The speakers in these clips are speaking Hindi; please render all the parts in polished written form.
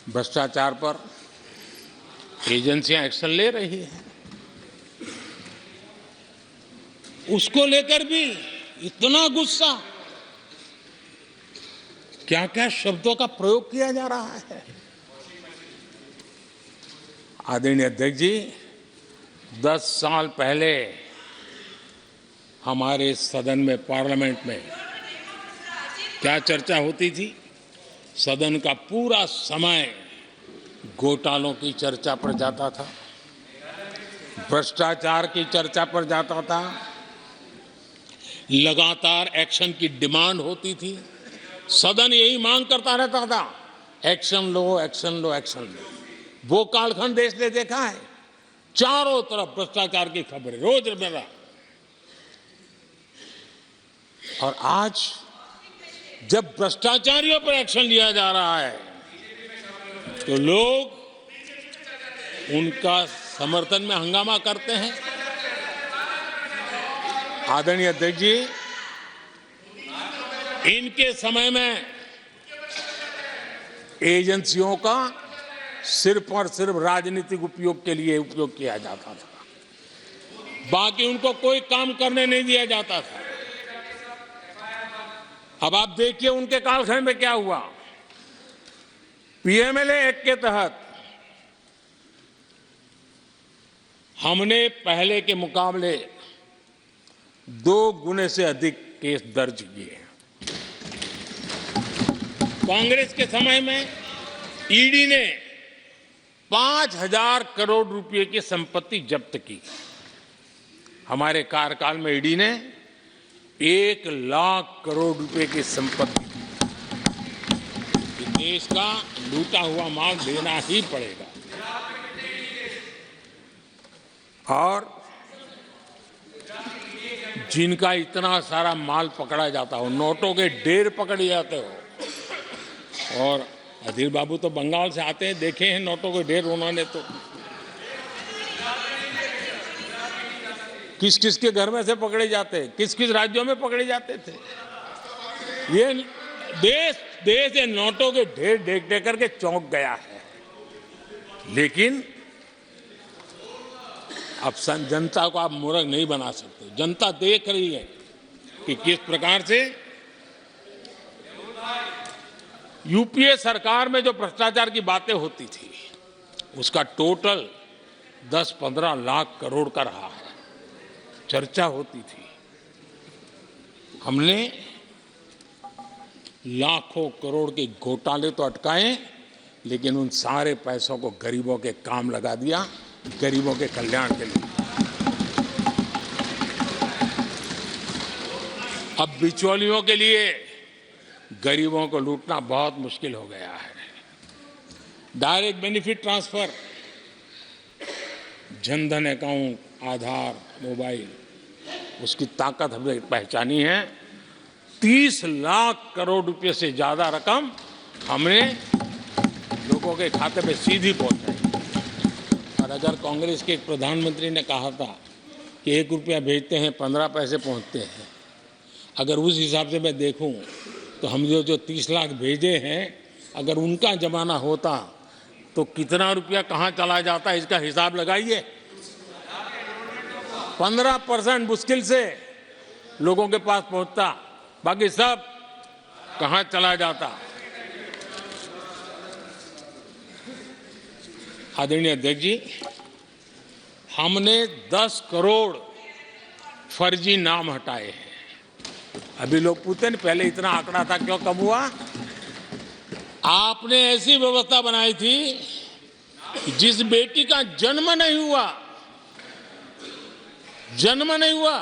भ्रष्टाचार पर एजेंसियां एक्शन ले रही हैं, उसको लेकर भी इतना गुस्सा, क्या क्या शब्दों का प्रयोग किया जा रहा है। आदरणीय अध्यक्ष जी, 10 साल पहले हमारे सदन में, पार्लियामेंट में क्या चर्चा होती थी? सदन का पूरा समय घोटालों की चर्चा पर जाता था, भ्रष्टाचार की चर्चा पर जाता था, लगातार एक्शन की डिमांड होती थी। सदन यही मांग करता रहता था, एक्शन लो, एक्शन लो, एक्शन लो। वो कालखंड देश ने देखा है, चारों तरफ भ्रष्टाचार की खबरें रोजमर्रा। और आज जब भ्रष्टाचारियों पर एक्शन लिया जा रहा है तो लोग उनका समर्थन में हंगामा करते हैं। आदरणीय अध्यक्ष जी, इनके समय में एजेंसियों का सिर्फ और सिर्फ राजनीतिक उपयोग के लिए उपयोग किया जाता था, बाकी उनको कोई काम करने नहीं दिया जाता था। अब आप देखिए उनके कालखंड में क्या हुआ। पीएमएलए एक्ट के तहत हमने पहले के मुकाबले 2 गुने से अधिक केस दर्ज किए। कांग्रेस के समय में ईडी ने 5,000 करोड़ रुपए की संपत्ति जब्त की। हमारे कार्यकाल में ईडी ने 1 लाख करोड़ रुपए की संपत्ति, देश का लूटा हुआ माल देना ही पड़ेगा। और जिनका इतना सारा माल पकड़ा जाता हो, नोटों के ढेर पकड़े जाते हो, और अधीर बाबू तो बंगाल से आते हैं, देखे हैं नोटों के ढेर उन्होंने। तो किस किस के घर में से पकड़े जाते, किस किस राज्यों में पकड़े जाते थे। ये देश ये नोटों के ढेर देख देख करके चौंक गया है। लेकिन अब जनता को आप मूर्ख नहीं बना सकते। जनता देख रही है कि किस प्रकार से यूपीए सरकार में जो भ्रष्टाचार की बातें होती थी, उसका टोटल 10-15 लाख करोड़ का रहा है, चर्चा होती थी। हमने लाखों करोड़ के घोटाले तो अटकाए, लेकिन उन सारे पैसों को गरीबों के काम लगा दिया, गरीबों के कल्याण के लिए। अब बिचौलियों के लिए गरीबों को लूटना बहुत मुश्किल हो गया है। Direct benefit transfer, Jan Dhan account, Aadhaar, mobile, उसकी ताकत हमने पहचानी है। 30 लाख करोड़ रुपए से ज्यादा रकम हमने लोगों के खाते में सीधी पहुंचाई। और अगर कांग्रेस के एक प्रधानमंत्री ने कहा था कि 1 रुपया भेजते हैं 15 पैसे पहुंचते हैं, अगर उस हिसाब से मैं देखूं तो हम जो 30 लाख भेजे हैं, अगर उनका जमाना होता तो कितना रुपया कहां चला जाता, इसका हिसाब लगाइए। 15% मुश्किल से लोगों के पास पहुंचता, बाकी सब कहां चला जाता। आदरणीय अध्यक्ष जी, हमने 10 करोड़ फर्जी नाम हटाए हैं। अभी लोग पूछते हैं पहले इतना आंकड़ा था, क्यों कम हुआ? आपने ऐसी व्यवस्था बनाई थी कि जिस बेटी का जन्म नहीं हुआ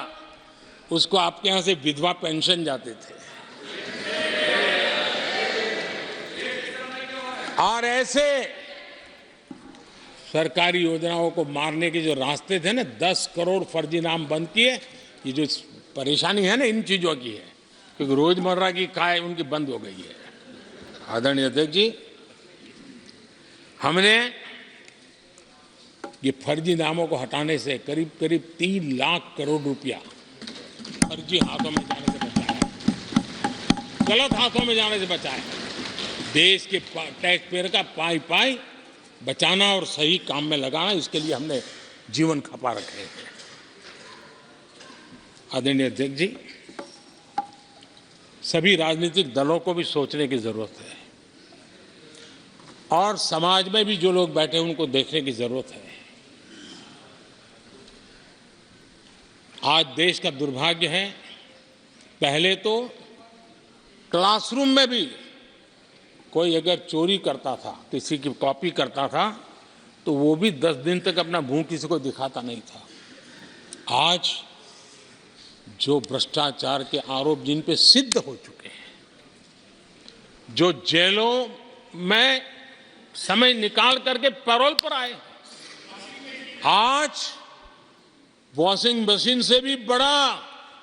उसको आपके यहां से विधवा पेंशन जाते थे। और ऐसे सरकारी योजनाओं को मारने के जो रास्ते थे ना, 10 करोड़ फर्जी नाम बंद किए। ये जो परेशानी है ना इन चीजों की है, क्योंकि रोजमर्रा की काय उनकी बंद हो गई है। आदरणीय अध्यक्ष जी, हमने ये फर्जी नामों को हटाने से करीब करीब 3 लाख करोड़ रुपया फर्जी हाथों में जाने से बचाया, गलत हाथों में जाने से बचाया। देश के टैक्स पेयर का पाई पाई बचाना और सही काम में लगाना, इसके लिए हमने जीवन खपा रखे हैं। आदरणीय अध्यक्ष जी, सभी राजनीतिक दलों को भी सोचने की जरूरत है और समाज में भी जो लोग बैठे हैं उनको देखने की जरूरत है। आज देश का दुर्भाग्य है, पहले तो क्लासरूम में भी कोई अगर चोरी करता था, किसी की कॉपी करता था, तो वो भी 10 दिन तक अपना मुंह किसी को दिखाता नहीं था। आज जो भ्रष्टाचार के आरोप जिन पे सिद्ध हो चुके हैं, जो जेलों में समय निकाल करके पैरोल पर आए, आज वॉशिंग मशीन से भी बड़ा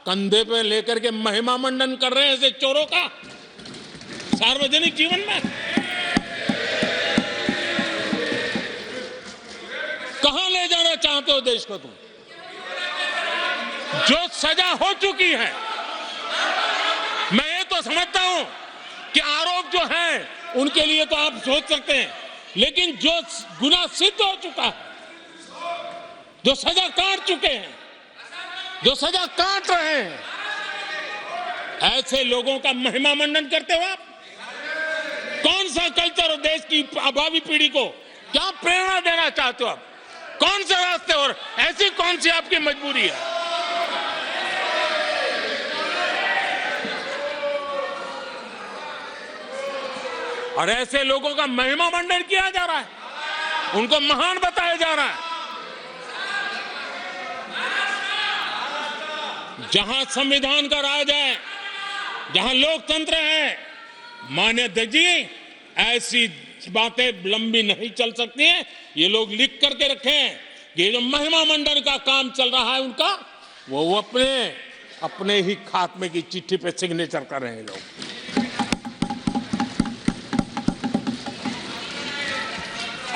कंधे पे लेकर के महिमा मंडन कर रहे हैं ऐसे चोरों का सार्वजनिक जीवन में। कहां ले जाना चाहते हो देश को तुम? जो सजा हो चुकी है, मैं ये तो समझता हूं कि आरोप जो है उनके लिए तो आप सोच सकते हैं, लेकिन जो गुनाह सिद्ध हो चुका है, जो सजा काट चुके हैं, जो सजा काट रहे हैं, ऐसे लोगों का महिमा मंडन करते हो आप? कौन सा कल्चर और देश की भावी पीढ़ी को क्या प्रेरणा देना चाहते हो आप? कौन से रास्ते और ऐसी कौन सी आपकी मजबूरी है? और ऐसे लोगों का महिमा मंडन किया जा रहा है, उनको महान बताया जा रहा है। जहां संविधान का राज है, जहां लोकतंत्र है, माननीय अध्यक्ष जी, ऐसी बातें लंबी नहीं चल सकती हैं। ये लोग लिख करके रखें, ये जो महिमा मंडन का काम चल रहा है उनका, वो अपने ही खात्मे की चिट्ठी पे सिग्नेचर कर रहे हैं लोग।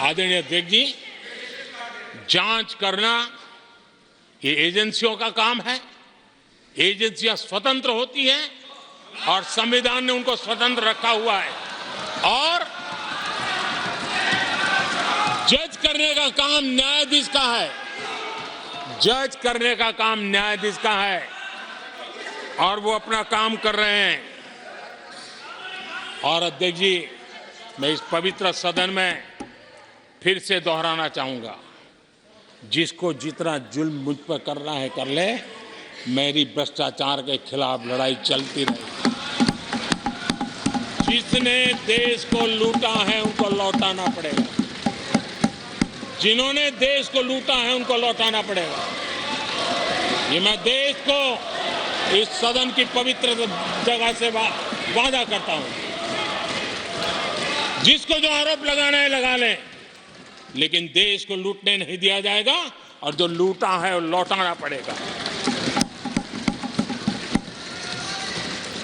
आदरणीय अध्यक्ष जी, जांच करना ये एजेंसियों का काम है। एजेंसियां स्वतंत्र होती हैं और संविधान ने उनको स्वतंत्र रखा हुआ है, और जज करने का काम न्यायाधीश का है। जज करने का काम न्यायाधीश का है और वो अपना काम कर रहे हैं। और अध्यक्ष जी, मैं इस पवित्र सदन में फिर से दोहराना चाहूंगा, जिसको जितना जुल्म मुझ पर करना है कर ले, मेरी भ्रष्टाचार के खिलाफ लड़ाई चलती रहेगी। जिसने देश को लूटा है उनको लौटाना पड़ेगा, जिन्होंने देश को लूटा है उनको लौटाना पड़ेगा। ये मैं देश को इस सदन की पवित्र जगह से वादा करता हूं। जिसको जो आरोप लगाना है लगा लें, लेकिन देश को लूटने नहीं दिया जाएगा और जो लूटा है वो लौटाना पड़ेगा।